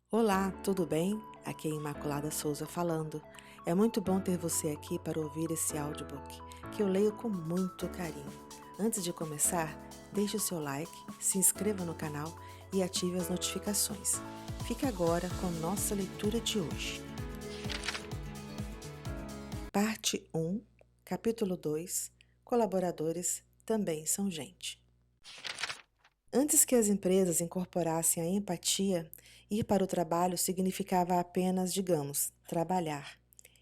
Olá, tudo bem? Aqui é Imaculada Souza falando. É muito bom ter você aqui para ouvir esse audiobook, que eu leio com muito carinho. Antes de começar, deixe o seu like, se inscreva no canal e ative as notificações. Fique agora com nossa leitura de hoje. Parte 1, Capítulo 2. Colaboradores também são gente. Antes que as empresas incorporassem a empatia, ir para o trabalho significava apenas, digamos, trabalhar.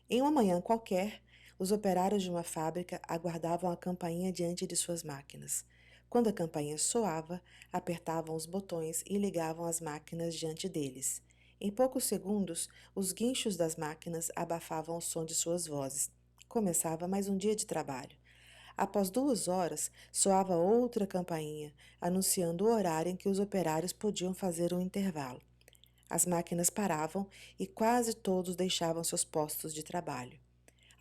Em uma manhã qualquer, os operários de uma fábrica aguardavam a campainha diante de suas máquinas. Quando a campainha soava, apertavam os botões e ligavam as máquinas diante deles. Em poucos segundos, os guinchos das máquinas abafavam o som de suas vozes. Começava mais um dia de trabalho. Após 2 horas, soava outra campainha, anunciando o horário em que os operários podiam fazer um intervalo. As máquinas paravam e quase todos deixavam seus postos de trabalho.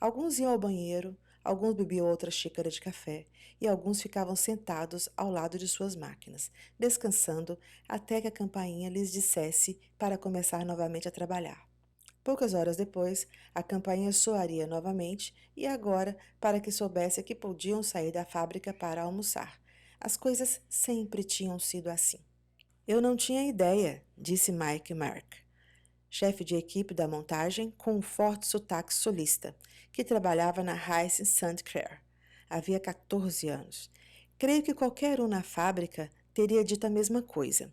Alguns iam ao banheiro, alguns bebiam outra xícara de café e alguns ficavam sentados ao lado de suas máquinas, descansando até que a campainha lhes dissesse para começar novamente a trabalhar. Poucas horas depois, a campainha soaria novamente e agora para que soubesse que podiam sair da fábrica para almoçar. As coisas sempre tinham sido assim. Eu não tinha ideia, disse Mike Mark, chefe de equipe da montagem com um forte sotaque sulista, que trabalhava na Rice St. Clair. Havia 14 anos. Creio que qualquer um na fábrica teria dito a mesma coisa.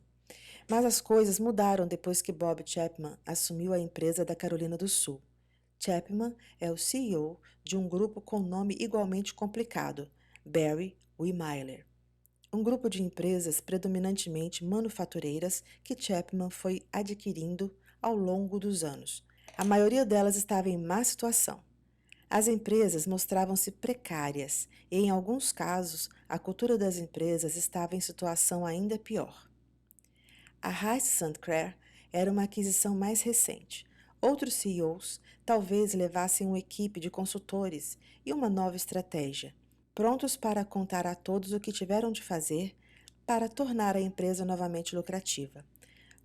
Mas as coisas mudaram depois que Bob Chapman assumiu a empresa da Carolina do Sul. Chapman é o CEO de um grupo com nome igualmente complicado, Barry Wehmiller. Um grupo de empresas predominantemente manufatureiras que Chapman foi adquirindo ao longo dos anos. A maioria delas estava em má situação. As empresas mostravam-se precárias e, em alguns casos, a cultura das empresas estava em situação ainda pior. A Rice St. Clair era uma aquisição mais recente. Outros CEOs talvez levassem uma equipe de consultores e uma nova estratégia, prontos para contar a todos o que tiveram de fazer para tornar a empresa novamente lucrativa.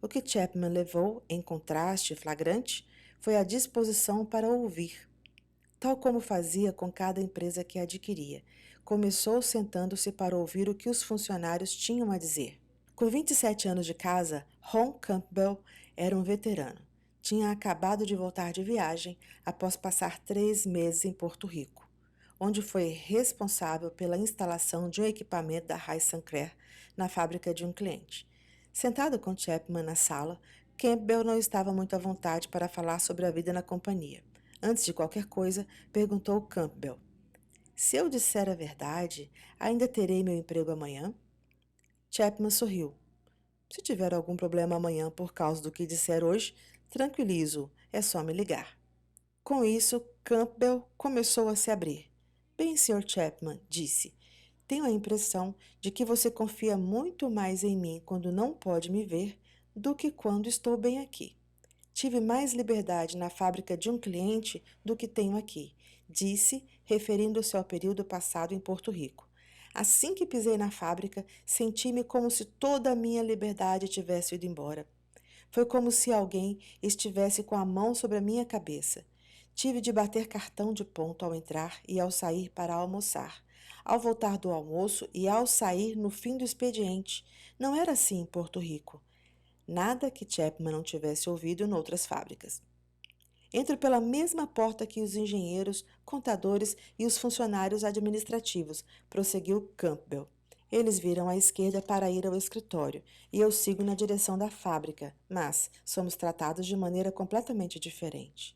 O que Chapman levou, em contraste flagrante, foi a disposição para ouvir, tal como fazia com cada empresa que adquiria. Começou sentando-se para ouvir o que os funcionários tinham a dizer. Com 27 anos de casa, Ron Campbell era um veterano. Tinha acabado de voltar de viagem após passar 3 meses em Porto Rico, onde foi responsável pela instalação de um equipamento da Rice St. Clair na fábrica de um cliente. Sentado com Chapman na sala, Campbell não estava muito à vontade para falar sobre a vida na companhia. Antes de qualquer coisa, perguntou Campbell: "Se eu disser a verdade, ainda terei meu emprego amanhã?" Chapman sorriu. "Se tiver algum problema amanhã por causa do que disser hoje, tranquilizo-o, é só me ligar." Com isso, Campbell começou a se abrir. "Bem, Sr. Chapman", disse, "tenho a impressão de que você confia muito mais em mim quando não pode me ver do que quando estou bem aqui. Tive mais liberdade na fábrica de um cliente do que tenho aqui", disse, referindo-se ao período passado em Porto Rico. "Assim que pisei na fábrica, senti-me como se toda a minha liberdade tivesse ido embora. Foi como se alguém estivesse com a mão sobre a minha cabeça. Tive de bater cartão de ponto ao entrar e ao sair para almoçar, ao voltar do almoço e ao sair no fim do expediente. Não era assim em Porto Rico." Nada que Chapman não tivesse ouvido noutras fábricas. "Entro pela mesma porta que os engenheiros, contadores e os funcionários administrativos", prosseguiu Campbell. "Eles viram à esquerda para ir ao escritório, e eu sigo na direção da fábrica, mas somos tratados de maneira completamente diferente.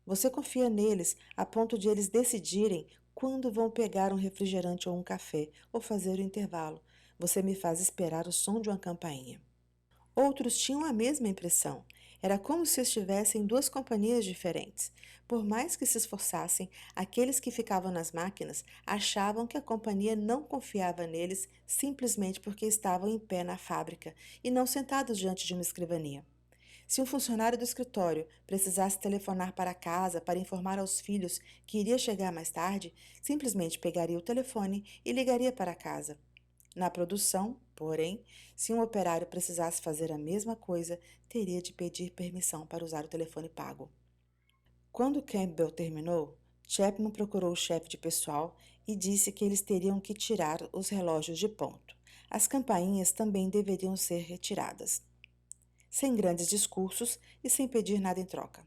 Você confia neles a ponto de eles decidirem quando vão pegar um refrigerante ou um café, ou fazer o intervalo. Você me faz esperar o som de uma campainha." Outros tinham a mesma impressão. Era como se estivessem em duas companhias diferentes. Por mais que se esforçassem, aqueles que ficavam nas máquinas achavam que a companhia não confiava neles simplesmente porque estavam em pé na fábrica e não sentados diante de uma escrivania. Se um funcionário do escritório precisasse telefonar para casa para informar aos filhos que iria chegar mais tarde, simplesmente pegaria o telefone e ligaria para casa. Na produção, porém, se um operário precisasse fazer a mesma coisa, teria de pedir permissão para usar o telefone pago. Quando Campbell terminou, Chapman procurou o chefe de pessoal e disse que eles teriam que tirar os relógios de ponto. As campainhas também deveriam ser retiradas. Sem grandes discursos e sem pedir nada em troca,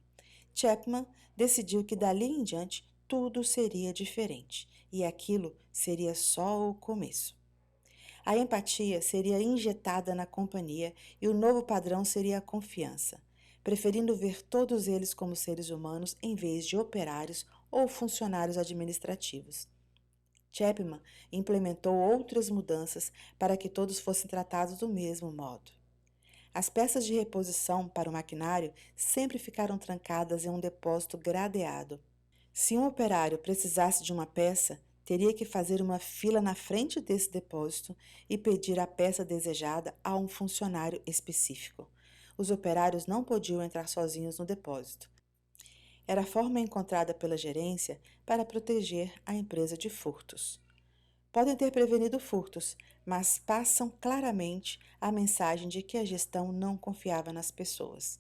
Chapman decidiu que dali em diante tudo seria diferente e aquilo seria só o começo. A empatia seria injetada na companhia e o novo padrão seria a confiança, preferindo ver todos eles como seres humanos em vez de operários ou funcionários administrativos. Chapman implementou outras mudanças para que todos fossem tratados do mesmo modo. As peças de reposição para o maquinário sempre ficaram trancadas em um depósito gradeado. Se um operário precisasse de uma peça, teria que fazer uma fila na frente desse depósito e pedir a peça desejada a um funcionário específico. Os operários não podiam entrar sozinhos no depósito. Era a forma encontrada pela gerência para proteger a empresa de furtos. Podem ter prevenido furtos, mas passam claramente a mensagem de que a gestão não confiava nas pessoas.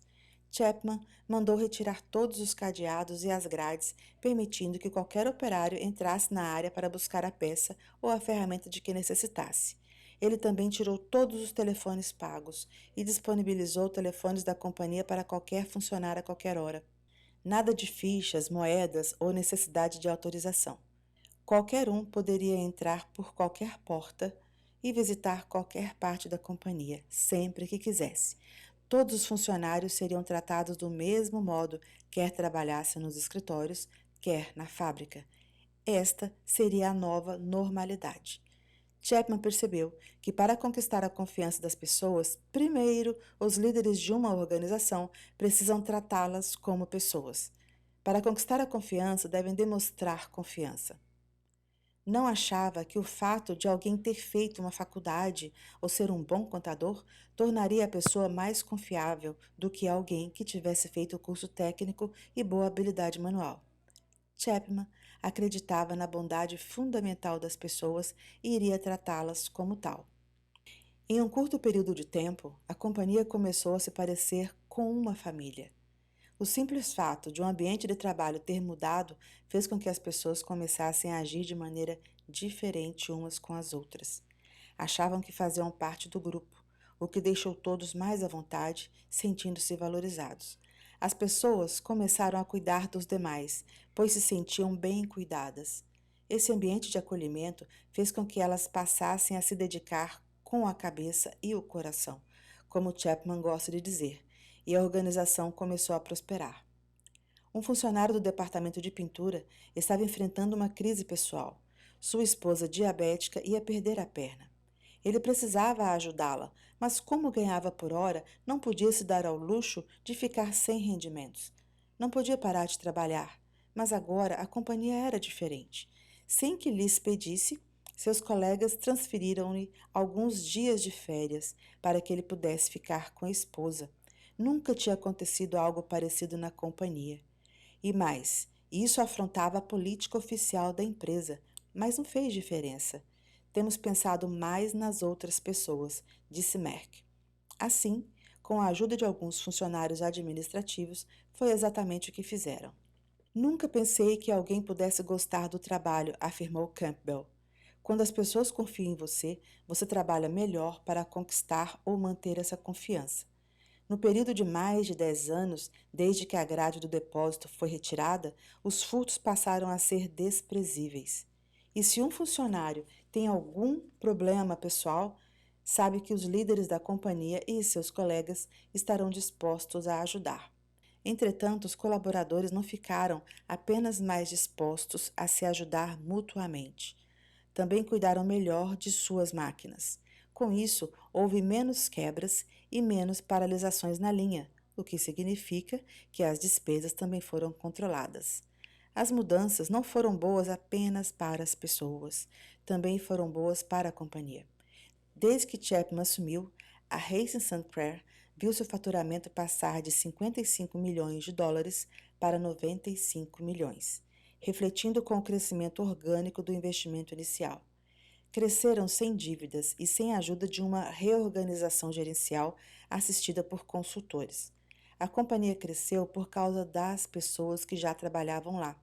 Chapman mandou retirar todos os cadeados e as grades, permitindo que qualquer operário entrasse na área para buscar a peça ou a ferramenta de que necessitasse. Ele também tirou todos os telefones pagos e disponibilizou telefones da companhia para qualquer funcionário a qualquer hora. Nada de fichas, moedas ou necessidade de autorização. Qualquer um poderia entrar por qualquer porta e visitar qualquer parte da companhia, sempre que quisesse. Todos os funcionários seriam tratados do mesmo modo, quer trabalhassem nos escritórios, quer na fábrica. Esta seria a nova normalidade. Chapman percebeu que para conquistar a confiança das pessoas, primeiro, os líderes de uma organização precisam tratá-las como pessoas. Para conquistar a confiança, devem demonstrar confiança. Não achava que o fato de alguém ter feito uma faculdade ou ser um bom contador tornaria a pessoa mais confiável do que alguém que tivesse feito o curso técnico e boa habilidade manual. Chapman acreditava na bondade fundamental das pessoas e iria tratá-las como tal. Em um curto período de tempo, a companhia começou a se parecer com uma família. O simples fato de um ambiente de trabalho ter mudado fez com que as pessoas começassem a agir de maneira diferente umas com as outras. Achavam que faziam parte do grupo, o que deixou todos mais à vontade, sentindo-se valorizados. As pessoas começaram a cuidar dos demais, pois se sentiam bem cuidadas. Esse ambiente de acolhimento fez com que elas passassem a se dedicar com a cabeça e o coração, como Chapman gosta de dizer, e a organização começou a prosperar. Um funcionário do departamento de pintura estava enfrentando uma crise pessoal. Sua esposa diabética ia perder a perna. Ele precisava ajudá-la, mas como ganhava por hora, não podia se dar ao luxo de ficar sem rendimentos. Não podia parar de trabalhar, mas agora a companhia era diferente. Sem que lhes pedisse, seus colegas transferiram-lhe alguns dias de férias para que ele pudesse ficar com a esposa. Nunca tinha acontecido algo parecido na companhia. E mais, isso afrontava a política oficial da empresa, mas não fez diferença. Temos pensado mais nas outras pessoas, disse Merck. Assim, com a ajuda de alguns funcionários administrativos, foi exatamente o que fizeram. Nunca pensei que alguém pudesse gostar do trabalho, afirmou Campbell. Quando as pessoas confiam em você, você trabalha melhor para conquistar ou manter essa confiança. No período de mais de 10 anos, desde que a grade do depósito foi retirada, os furtos passaram a ser desprezíveis. E se um funcionário tem algum problema pessoal, sabe que os líderes da companhia e seus colegas estarão dispostos a ajudar. Entretanto, os colaboradores não ficaram apenas mais dispostos a se ajudar mutuamente. Também cuidaram melhor de suas máquinas. Com isso, houve menos quebras e menos paralisações na linha, o que significa que as despesas também foram controladas. As mudanças não foram boas apenas para as pessoas, também foram boas para a companhia. Desde que Chapman assumiu, a Racing St. Clair viu seu faturamento passar de 55 milhões de dólares para 95 milhões, refletindo com o crescimento orgânico do investimento inicial. cresceram sem dívidas e sem a ajuda de uma reorganização gerencial assistida por consultores. A companhia cresceu por causa das pessoas que já trabalhavam lá.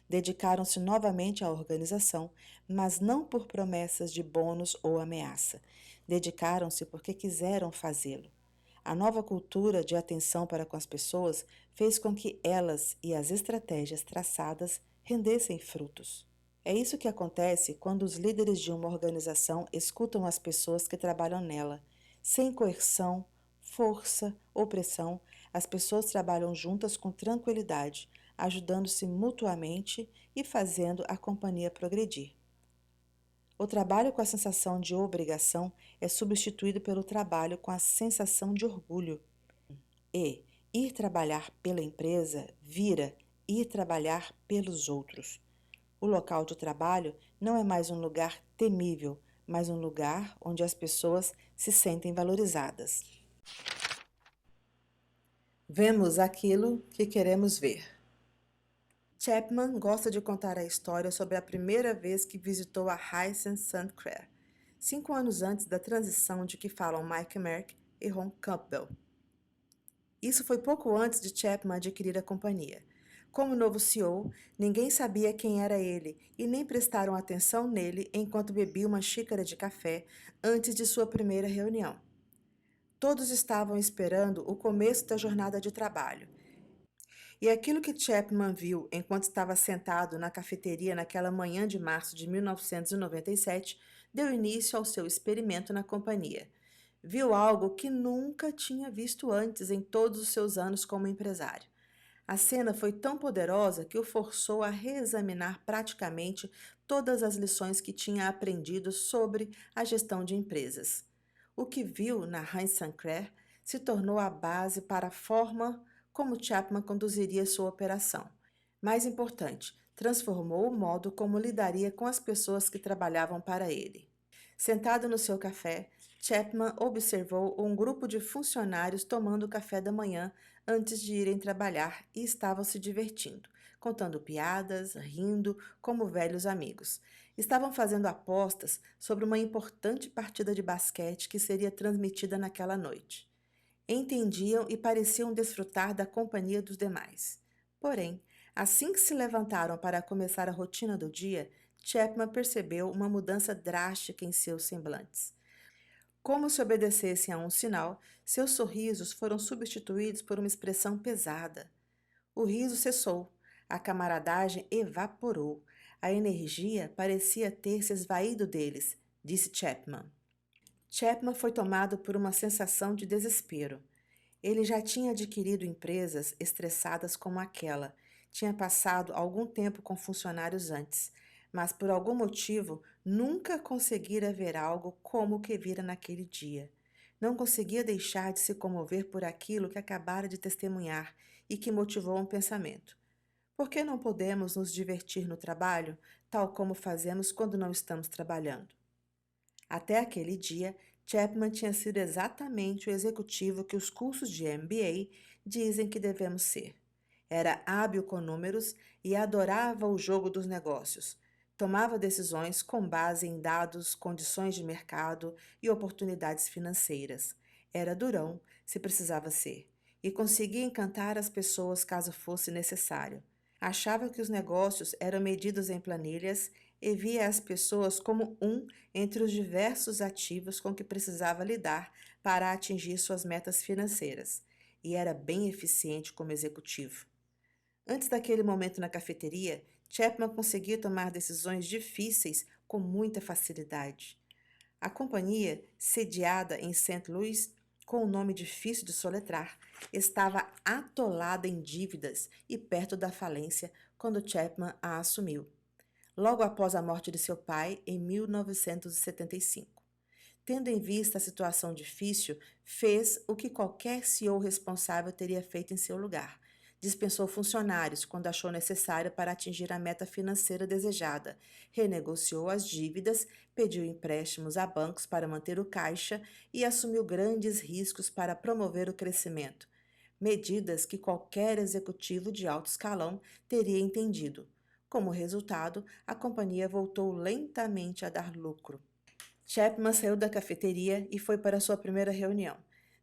Dedicaram-se novamente à organização, mas não por promessas de bônus ou ameaça. Dedicaram-se porque quiseram fazê-lo. A nova cultura de atenção para com as pessoas fez com que elas e as estratégias traçadas rendessem frutos. É isso que acontece quando os líderes de uma organização escutam as pessoas que trabalham nela. Sem coerção, força ou pressão, as pessoas trabalham juntas com tranquilidade, ajudando-se mutuamente e fazendo a companhia progredir. O trabalho com a sensação de obrigação é substituído pelo trabalho com a sensação de orgulho. E ir trabalhar pela empresa vira ir trabalhar pelos outros. O local de trabalho não é mais um lugar temível, mas um lugar onde as pessoas se sentem valorizadas. Vemos aquilo que queremos ver. Chapman gosta de contar a história sobre a primeira vez que visitou a Hyacinth St. Clair, 5 anos antes da transição de que falam Mike Merck e Ron Campbell. Isso foi pouco antes de Chapman adquirir a companhia. Como novo CEO, ninguém sabia quem era ele e nem prestaram atenção nele enquanto bebia uma xícara de café antes de sua primeira reunião. Todos estavam esperando o começo da jornada de trabalho. E aquilo que Chapman viu enquanto estava sentado na cafeteria naquela manhã de março de 1997 deu início ao seu experimento na companhia. Viu algo que nunca tinha visto antes em todos os seus anos como empresário. A cena foi tão poderosa que o forçou a reexaminar praticamente todas as lições que tinha aprendido sobre a gestão de empresas. O que viu na Heinz St. Clair se tornou a base para a forma como Chapman conduziria sua operação. Mais importante, transformou o modo como lidaria com as pessoas que trabalhavam para ele. Sentado no seu café, Chapman observou um grupo de funcionários tomando café da manhã antes de irem trabalhar e estavam se divertindo, contando piadas, rindo, como velhos amigos. Estavam fazendo apostas sobre uma importante partida de basquete que seria transmitida naquela noite. Entendiam e pareciam desfrutar da companhia dos demais. Porém, assim que se levantaram para começar a rotina do dia, Chapman percebeu uma mudança drástica em seus semblantes. Como se obedecessem a um sinal, seus sorrisos foram substituídos por uma expressão pesada. O riso cessou, a camaradagem evaporou, a energia parecia ter se esvaído deles, disse Chapman. Chapman foi tomado por uma sensação de desespero. Ele já tinha adquirido empresas estressadas como aquela, tinha passado algum tempo com funcionários antes, mas por algum motivo nunca conseguira ver algo como o que vira naquele dia. Não conseguia deixar de se comover por aquilo que acabara de testemunhar e que motivou um pensamento. Por que não podemos nos divertir no trabalho, tal como fazemos quando não estamos trabalhando? Até aquele dia, Chapman tinha sido exatamente o executivo que os cursos de MBA dizem que devemos ser. Era hábil com números e adorava o jogo dos negócios. Tomava decisões com base em dados, condições de mercado e oportunidades financeiras. Era durão, se precisava ser, e conseguia encantar as pessoas caso fosse necessário. Achava que os negócios eram medidos em planilhas e via as pessoas como um entre os diversos ativos com que precisava lidar para atingir suas metas financeiras, e era bem eficiente como executivo. Antes daquele momento na cafeteria, Chapman conseguia tomar decisões difíceis com muita facilidade. A companhia, sediada em St. Louis, com um nome difícil de soletrar, estava atolada em dívidas e perto da falência quando Chapman a assumiu, logo após a morte de seu pai em 1975. Tendo em vista a situação difícil, fez o que qualquer CEO responsável teria feito em seu lugar. Dispensou funcionários quando achou necessário para atingir a meta financeira desejada, renegociou as dívidas, pediu empréstimos a bancos para manter o caixa e assumiu grandes riscos para promover o crescimento. Medidas que qualquer executivo de alto escalão teria entendido. Como resultado, a companhia voltou lentamente a dar lucro. Chapman saiu da cafeteria e foi para sua primeira reunião.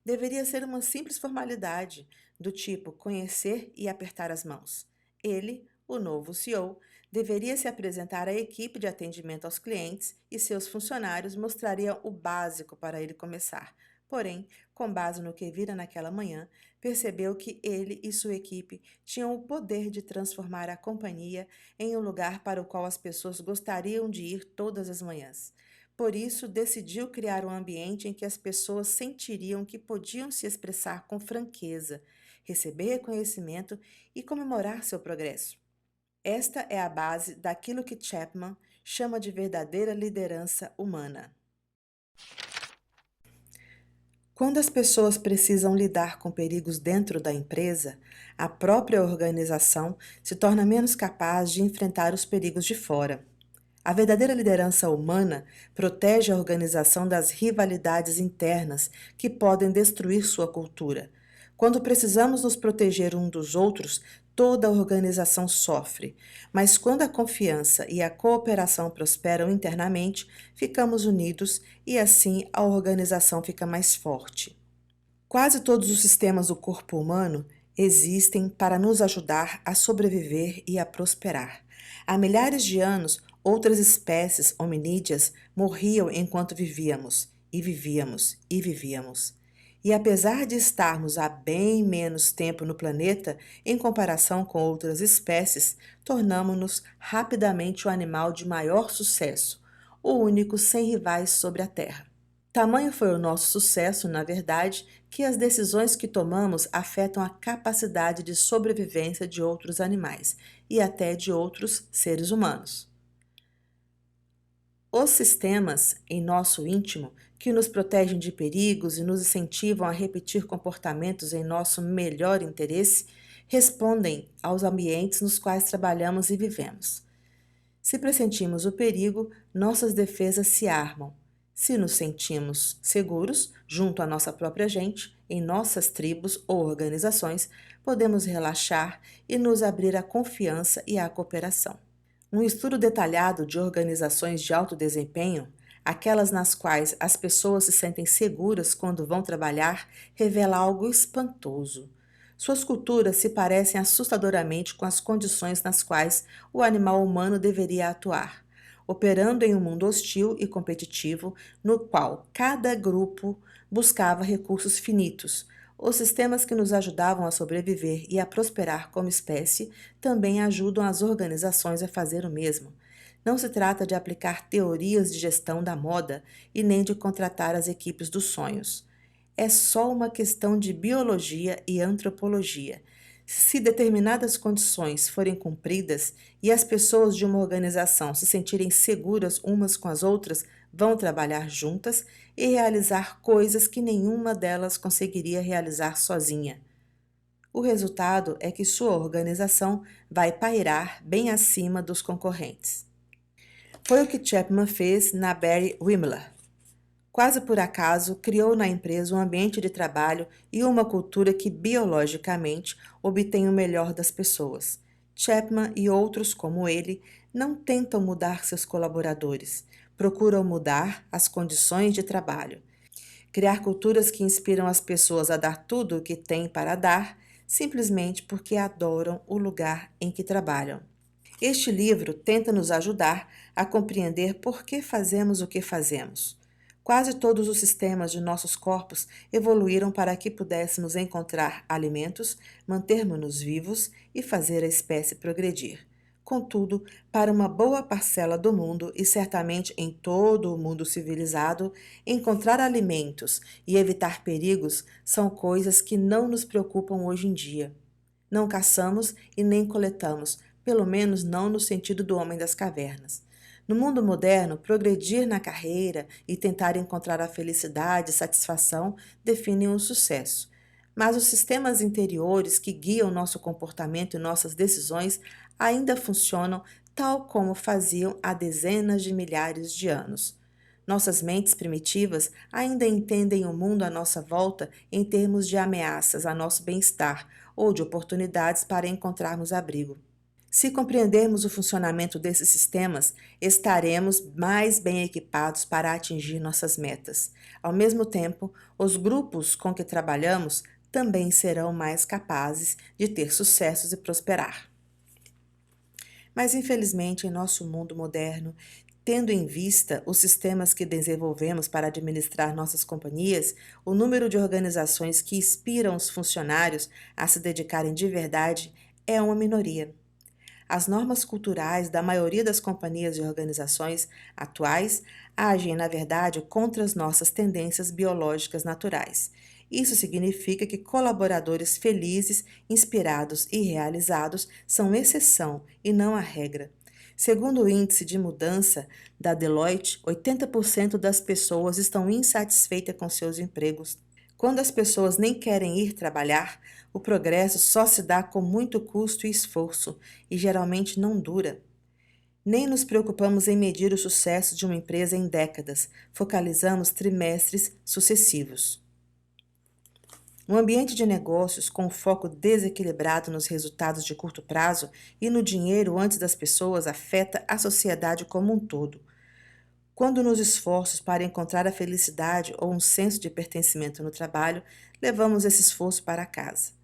Deveria ser uma simples formalidade, do tipo conhecer e apertar as mãos. Ele, o novo CEO, deveria se apresentar à equipe de atendimento aos clientes e seus funcionários mostrariam o básico para ele começar. Porém, com base no que vira naquela manhã, percebeu que ele e sua equipe tinham o poder de transformar a companhia em um lugar para o qual as pessoas gostariam de ir todas as manhãs. Por isso, decidiu criar um ambiente em que as pessoas sentiriam que podiam se expressar com franqueza, receber reconhecimento e comemorar seu progresso. Esta é a base daquilo que Chapman chama de verdadeira liderança humana. Quando as pessoas precisam lidar com perigos dentro da empresa, a própria organização se torna menos capaz de enfrentar os perigos de fora. A verdadeira liderança humana protege a organização das rivalidades internas que podem destruir sua cultura. Quando precisamos nos proteger um dos outros, toda a organização sofre. Mas quando a confiança e a cooperação prosperam internamente, ficamos unidos e assim a organização fica mais forte. Quase todos os sistemas do corpo humano existem para nos ajudar a sobreviver e a prosperar. Há milhares de anos, outras espécies hominídeas morriam enquanto vivíamos, e vivíamos, e vivíamos. E apesar de estarmos há bem menos tempo no planeta, em comparação com outras espécies, tornamo-nos rapidamente o animal de maior sucesso, o único sem rivais sobre a Terra. Tamanho foi o nosso sucesso, na verdade, que as decisões que tomamos afetam a capacidade de sobrevivência de outros animais e até de outros seres humanos. Os sistemas em nosso íntimo, que nos protegem de perigos e nos incentivam a repetir comportamentos em nosso melhor interesse, respondem aos ambientes nos quais trabalhamos e vivemos. Se pressentimos o perigo, nossas defesas se armam. Se nos sentimos seguros, junto à nossa própria gente, em nossas tribos ou organizações, podemos relaxar e nos abrir à confiança e à cooperação. Um estudo detalhado de organizações de alto desempenho, aquelas nas quais as pessoas se sentem seguras quando vão trabalhar, revela algo espantoso. Suas culturas se parecem assustadoramente com as condições nas quais o animal humano deveria atuar, operando em um mundo hostil e competitivo, no qual cada grupo buscava recursos finitos. Os sistemas que nos ajudavam a sobreviver e a prosperar como espécie também ajudam as organizações a fazer o mesmo. Não se trata de aplicar teorias de gestão da moda e nem de contratar as equipes dos sonhos. É só uma questão de biologia e antropologia. Se determinadas condições forem cumpridas e as pessoas de uma organização se sentirem seguras umas com as outras, vão trabalhar juntas e realizar coisas que nenhuma delas conseguiria realizar sozinha. O resultado é que sua organização vai pairar bem acima dos concorrentes. Foi o que Chapman fez na Barry Wimler. Quase por acaso, criou na empresa um ambiente de trabalho e uma cultura que biologicamente obtém o melhor das pessoas. Chapman e outros como ele não tentam mudar seus colaboradores, procuram mudar as condições de trabalho. Criar culturas que inspiram as pessoas a dar tudo o que têm para dar, simplesmente porque adoram o lugar em que trabalham. Este livro tenta nos ajudar a compreender por que fazemos o que fazemos. Quase todos os sistemas de nossos corpos evoluíram para que pudéssemos encontrar alimentos, mantermos-nos vivos e fazer a espécie progredir. Contudo, para uma boa parcela do mundo, e certamente em todo o mundo civilizado, encontrar alimentos e evitar perigos são coisas que não nos preocupam hoje em dia. Não caçamos e nem coletamos, pelo menos não no sentido do homem das cavernas. No mundo moderno, progredir na carreira e tentar encontrar a felicidade e satisfação definem o sucesso. Mas os sistemas interiores que guiam nosso comportamento e nossas decisões ainda funcionam tal como faziam há dezenas de milhares de anos. Nossas mentes primitivas ainda entendem o mundo à nossa volta em termos de ameaças a nosso bem-estar ou de oportunidades para encontrarmos abrigo. Se compreendermos o funcionamento desses sistemas, estaremos mais bem equipados para atingir nossas metas. Ao mesmo tempo, os grupos com que trabalhamos também serão mais capazes de ter sucessos e prosperar. Mas, infelizmente, em nosso mundo moderno, tendo em vista os sistemas que desenvolvemos para administrar nossas companhias, o número de organizações que inspiram os funcionários a se dedicarem de verdade é uma minoria. As normas culturais da maioria das companhias e organizações atuais agem, na verdade, contra as nossas tendências biológicas naturais. Isso significa que colaboradores felizes, inspirados e realizados são exceção e não a regra. Segundo o índice de mudança da Deloitte, 80% das pessoas estão insatisfeitas com seus empregos. Quando as pessoas nem querem ir trabalhar, o progresso só se dá com muito custo e esforço e geralmente não dura. Nem nos preocupamos em medir o sucesso de uma empresa em décadas, focalizamos trimestres sucessivos. Um ambiente de negócios com foco desequilibrado nos resultados de curto prazo e no dinheiro antes das pessoas afeta a sociedade como um todo. Quando nos esforços para encontrar a felicidade ou um senso de pertencimento no trabalho, levamos esse esforço para casa.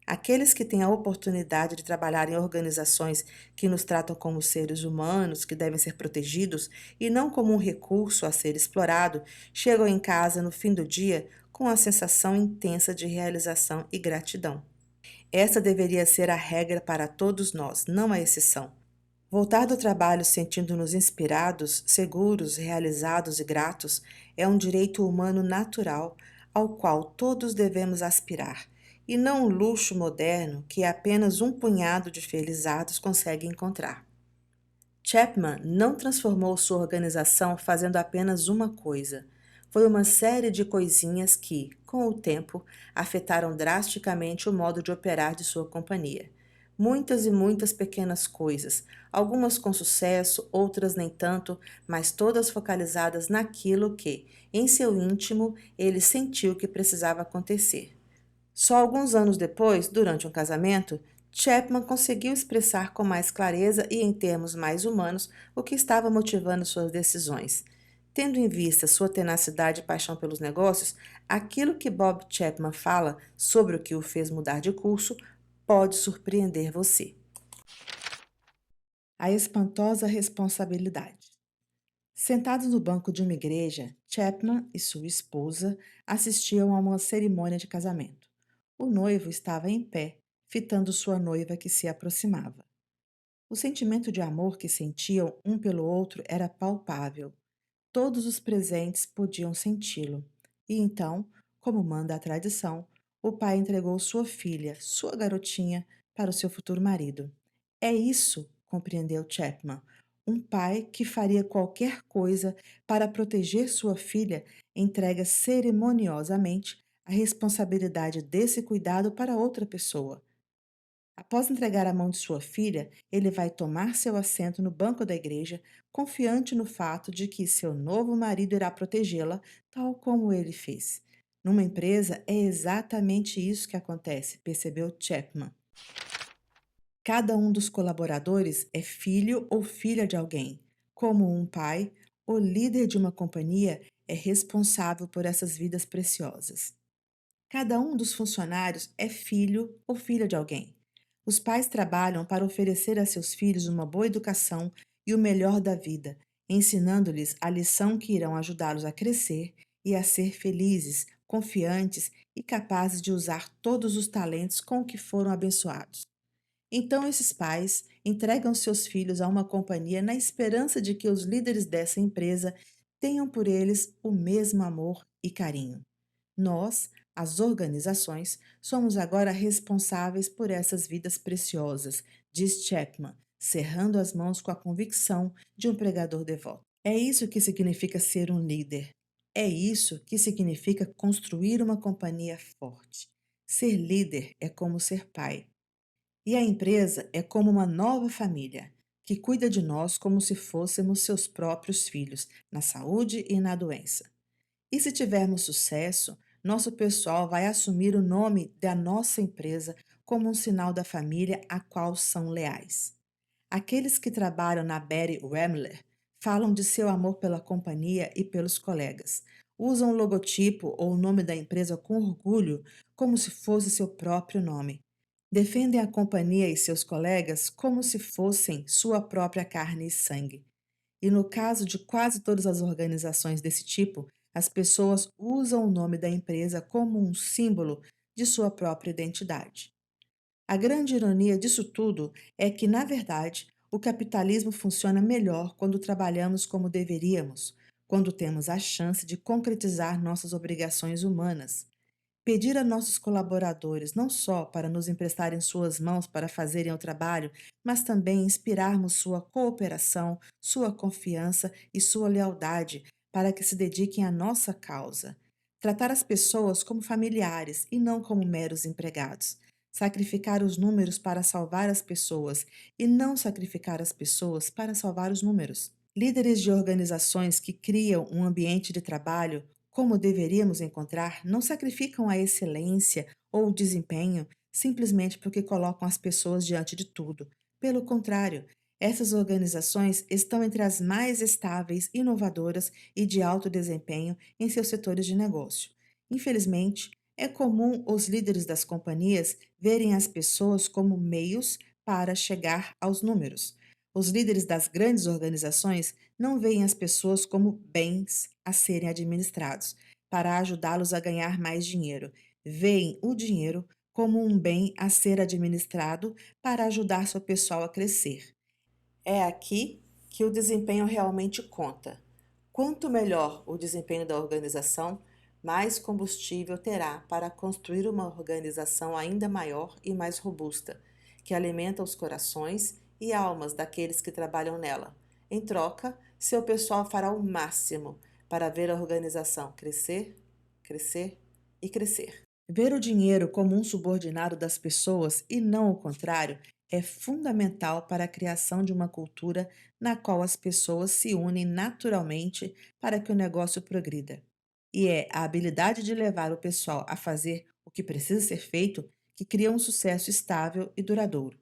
Aqueles que têm a oportunidade de trabalhar em organizações que nos tratam como seres humanos que devem ser protegidos e não como um recurso a ser explorado, chegam em casa no fim do dia com a sensação intensa de realização e gratidão. Essa deveria ser a regra para todos nós, não a exceção. Voltar do trabalho sentindo-nos inspirados, seguros, realizados e gratos é um direito humano natural ao qual todos devemos aspirar, e não um luxo moderno que apenas um punhado de felizados consegue encontrar. Chapman não transformou sua organização fazendo apenas uma coisa. Foi uma série de coisinhas que, com o tempo, afetaram drasticamente o modo de operar de sua companhia. Muitas e muitas pequenas coisas, algumas com sucesso, outras nem tanto, mas todas focalizadas naquilo que, em seu íntimo, ele sentiu que precisava acontecer. Só alguns anos depois, durante um casamento, Chapman conseguiu expressar com mais clareza e em termos mais humanos o que estava motivando suas decisões. Tendo em vista sua tenacidade e paixão pelos negócios, aquilo que Bob Chapman fala sobre o que o fez mudar de curso pode surpreender você. A espantosa responsabilidade. Sentados no banco de uma igreja, Chapman e sua esposa assistiam a uma cerimônia de casamento. O noivo estava em pé, fitando sua noiva que se aproximava. O sentimento de amor que sentiam um pelo outro era palpável. Todos os presentes podiam senti-lo. E então, como manda a tradição, o pai entregou sua filha, sua garotinha, para o seu futuro marido. É isso, compreendeu Chapman. Um pai que faria qualquer coisa para proteger sua filha entrega cerimoniosamente a responsabilidade desse cuidado para outra pessoa. Após entregar a mão de sua filha, ele vai tomar seu assento no banco da igreja, confiante no fato de que seu novo marido irá protegê-la, tal como ele fez. Numa empresa, é exatamente isso que acontece, percebeu Chapman. Cada um dos colaboradores é filho ou filha de alguém. Como um pai, o líder de uma companhia é responsável por essas vidas preciosas. Cada um dos funcionários é filho ou filha de alguém. Os pais trabalham para oferecer a seus filhos uma boa educação e o melhor da vida, ensinando-lhes a lição que irão ajudá-los a crescer e a ser felizes, confiantes e capazes de usar todos os talentos com que foram abençoados. Então, esses pais entregam seus filhos a uma companhia na esperança de que os líderes dessa empresa tenham por eles o mesmo amor e carinho. Nós, as organizações, somos agora responsáveis por essas vidas preciosas, diz Chapman, cerrando as mãos com a convicção de um pregador devoto. É isso que significa ser um líder. É isso que significa construir uma companhia forte. Ser líder é como ser pai. E a empresa é como uma nova família, que cuida de nós como se fôssemos seus próprios filhos, na saúde e na doença. E se tivermos sucesso, nosso pessoal vai assumir o nome da nossa empresa como um sinal da família a qual são leais. Aqueles que trabalham na Betty Wemler falam de seu amor pela companhia e pelos colegas. Usam o logotipo ou o nome da empresa com orgulho, como se fosse seu próprio nome. Defendem a companhia e seus colegas como se fossem sua própria carne e sangue. E no caso de quase todas as organizações desse tipo, as pessoas usam o nome da empresa como um símbolo de sua própria identidade. A grande ironia disso tudo é que, na verdade, o capitalismo funciona melhor quando trabalhamos como deveríamos, quando temos a chance de concretizar nossas obrigações humanas. Pedir a nossos colaboradores não só para nos emprestarem suas mãos para fazerem o trabalho, mas também inspirarmos sua cooperação, sua confiança e sua lealdade para que se dediquem à nossa causa. Tratar as pessoas como familiares e não como meros empregados. Sacrificar os números para salvar as pessoas e não sacrificar as pessoas para salvar os números. Líderes de organizações que criam um ambiente de trabalho como deveríamos encontrar, não sacrificam a excelência ou o desempenho simplesmente porque colocam as pessoas diante de tudo. Pelo contrário, essas organizações estão entre as mais estáveis, inovadoras e de alto desempenho em seus setores de negócio. Infelizmente, é comum os líderes das companhias verem as pessoas como meios para chegar aos números. Os líderes das grandes organizações não veem as pessoas como bens a serem administrados, para ajudá-los a ganhar mais dinheiro. Veem o dinheiro como um bem a ser administrado para ajudar seu pessoal a crescer. É aqui que o desempenho realmente conta. Quanto melhor o desempenho da organização, mais combustível terá para construir uma organização ainda maior e mais robusta, que alimenta os corações e almas daqueles que trabalham nela. Em troca, seu pessoal fará o máximo para ver a organização crescer, crescer e crescer. Ver o dinheiro como um subordinado das pessoas e não o contrário é fundamental para a criação de uma cultura na qual as pessoas se unem naturalmente para que o negócio progrida. E é a habilidade de levar o pessoal a fazer o que precisa ser feito que cria um sucesso estável e duradouro.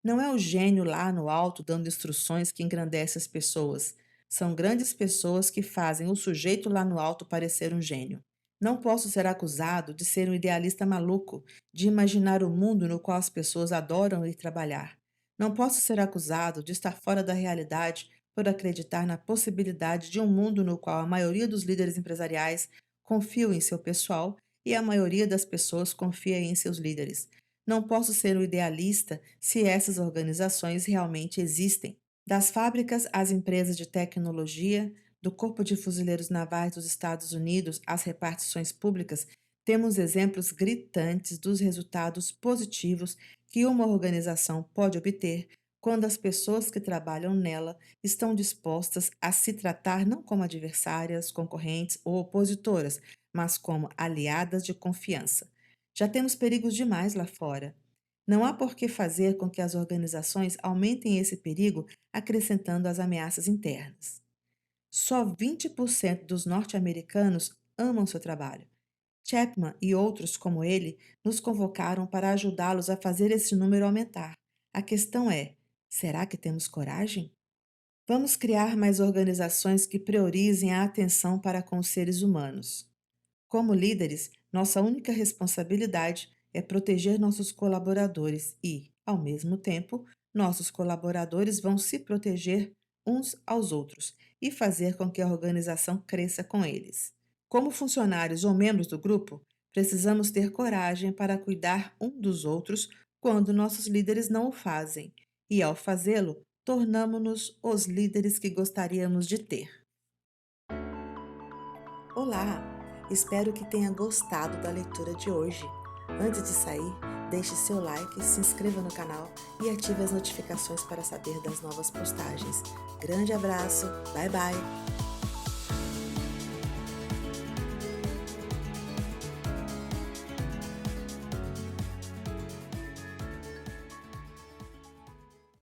Não é o gênio lá no alto dando instruções que engrandece as pessoas. São grandes pessoas que fazem o sujeito lá no alto parecer um gênio. Não posso ser acusado de ser um idealista maluco, de imaginar o mundo no qual as pessoas adoram ir trabalhar. Não posso ser acusado de estar fora da realidade por acreditar na possibilidade de um mundo no qual a maioria dos líderes empresariais confiam em seu pessoal e a maioria das pessoas confia em seus líderes. Não posso ser um idealista se essas organizações realmente existem. Das fábricas às empresas de tecnologia, do Corpo de Fuzileiros Navais dos Estados Unidos às repartições públicas, temos exemplos gritantes dos resultados positivos que uma organização pode obter quando as pessoas que trabalham nela estão dispostas a se tratar não como adversárias, concorrentes ou opositoras, mas como aliadas de confiança. Já temos perigos demais lá fora. Não há por que fazer com que as organizações aumentem esse perigo acrescentando as ameaças internas. Só 20% dos norte-americanos amam seu trabalho. Chapman e outros como ele nos convocaram para ajudá-los a fazer esse número aumentar. A questão é: será que temos coragem? Vamos criar mais organizações que priorizem a atenção para com os seres humanos. Como líderes, nossa única responsabilidade é proteger nossos colaboradores e, ao mesmo tempo, nossos colaboradores vão se proteger uns aos outros e fazer com que a organização cresça com eles. Como funcionários ou membros do grupo, precisamos ter coragem para cuidar um dos outros quando nossos líderes não o fazem, e ao fazê-lo, tornamo-nos os líderes que gostaríamos de ter. Olá! Espero que tenha gostado da leitura de hoje. Antes de sair, deixe seu like, se inscreva no canal e ative as notificações para saber das novas postagens. Grande abraço, bye bye!